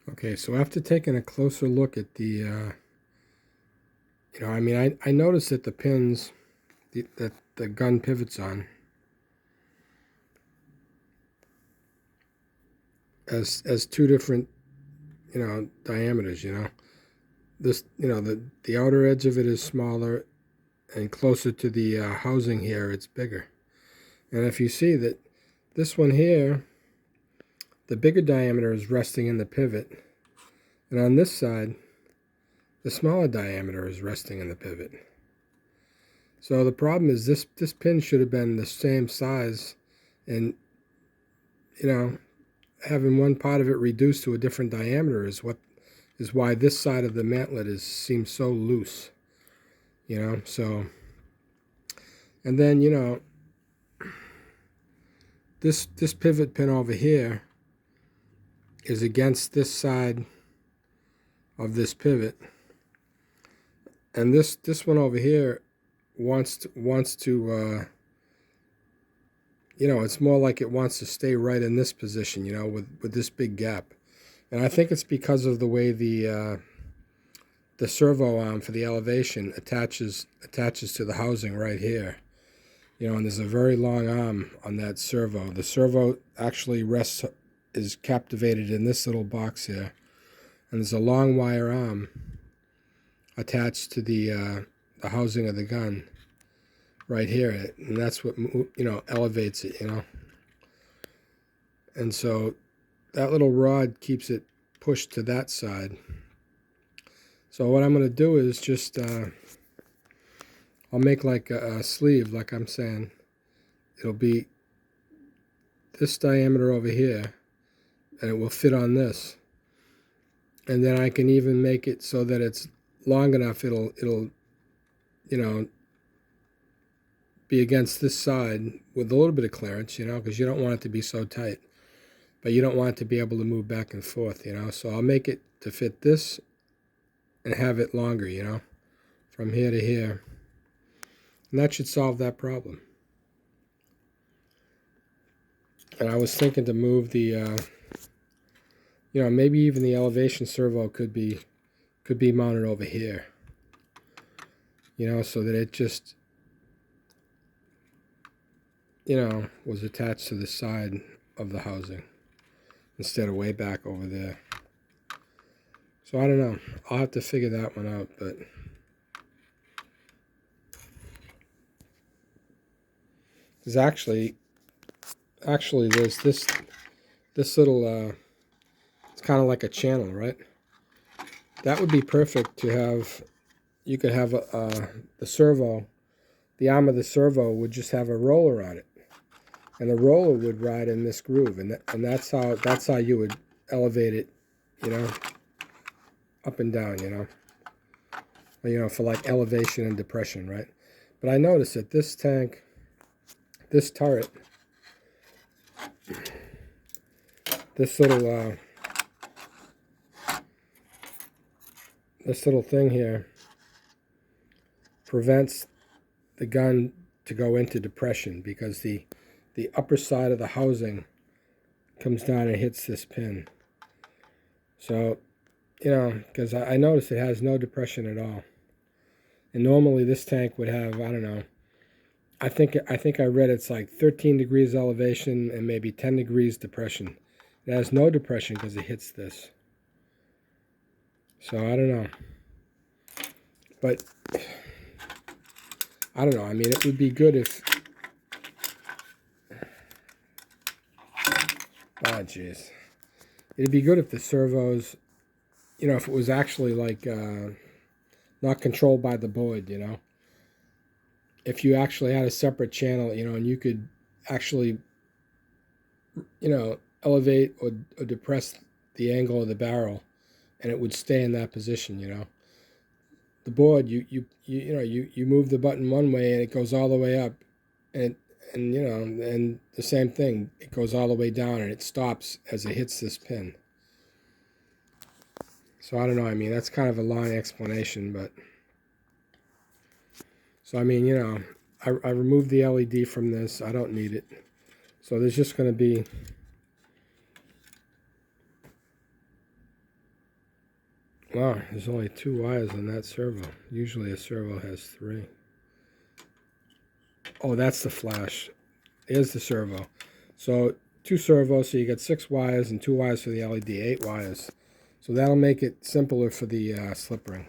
Okay, so after taking a closer look at the, I mean, I noticed that the pins that the gun pivots on as two different, diameters, This, the outer edge of it is smaller, and closer to the housing here, it's bigger. And if you see that this one here, the bigger diameter is resting in the pivot, and on this side, the smaller diameter is resting in the pivot. So the problem is this pin should have been the same size, and having one part of it reduced to a different diameter is why this side of the mantlet seems so loose. So, and then this pivot pin over here is against this side of this pivot, and this one over here wants to it's more like it wants to stay right in this position, with this big gap. And I think it's because of the way the servo arm for the elevation attaches to the housing right here. And there's a very long arm on that servo. The servo actually is captivated in this little box here. And there's a long wire arm attached to the housing of the gun right here. And that's what, elevates it, And so that little rod keeps it pushed to that side. So what I'm going to do is just, I'll make like a sleeve, like I'm saying. It'll be this diameter over here, and it will fit on this. And then I can even make it so that it's long enough, it'll be against this side with a little bit of clearance, because you don't want it to be so tight. But you don't want it to be able to move back and forth, So I'll make it to fit this and have it longer, from here to here. And that should solve that problem. And I was thinking to move the, maybe even the elevation servo could be mounted over here. So that it just, was attached to the side of the housing instead of way back over there. So I don't know. I'll have to figure that one out, but there's actually there's this little it's kind of like a channel, right? That would be perfect to have. You could have the servo, the arm of the servo would just have a roller on it, and the roller would ride in this groove, and that's how you would elevate it, up and down, for like elevation and depression, right? But I noticed that this tank, this turret, this little thing here prevents the gun to go into depression, because the upper side of the housing comes down and hits this pin. So, because I noticed it has no depression at all. And normally this tank would have, I don't know, I think I read it's like 13 degrees elevation and maybe 10 degrees depression. It has no depression because it hits this. So I don't know. But I don't know. I mean, it would be good if... Oh, jeez. It'd be good if the servos, if it was actually like not controlled by the board, If you actually had a separate channel, and you could actually, elevate or depress the angle of the barrel, and it would stay in that position, The board, you move the button one way and it goes all the way up, and the same thing, it goes all the way down and it stops as it hits this pin. So I don't know, I mean, that's kind of a long explanation, but so I mean, I removed the LED from this. I don't need it. So there's just going to be Wow, there's only 2 wires on that servo. Usually a servo has 3. Oh, that's the flash. Here's the servo. So 2 servos, so you got 6 wires and 2 wires for the LED, 8 wires. So that'll make it simpler for the slip ring.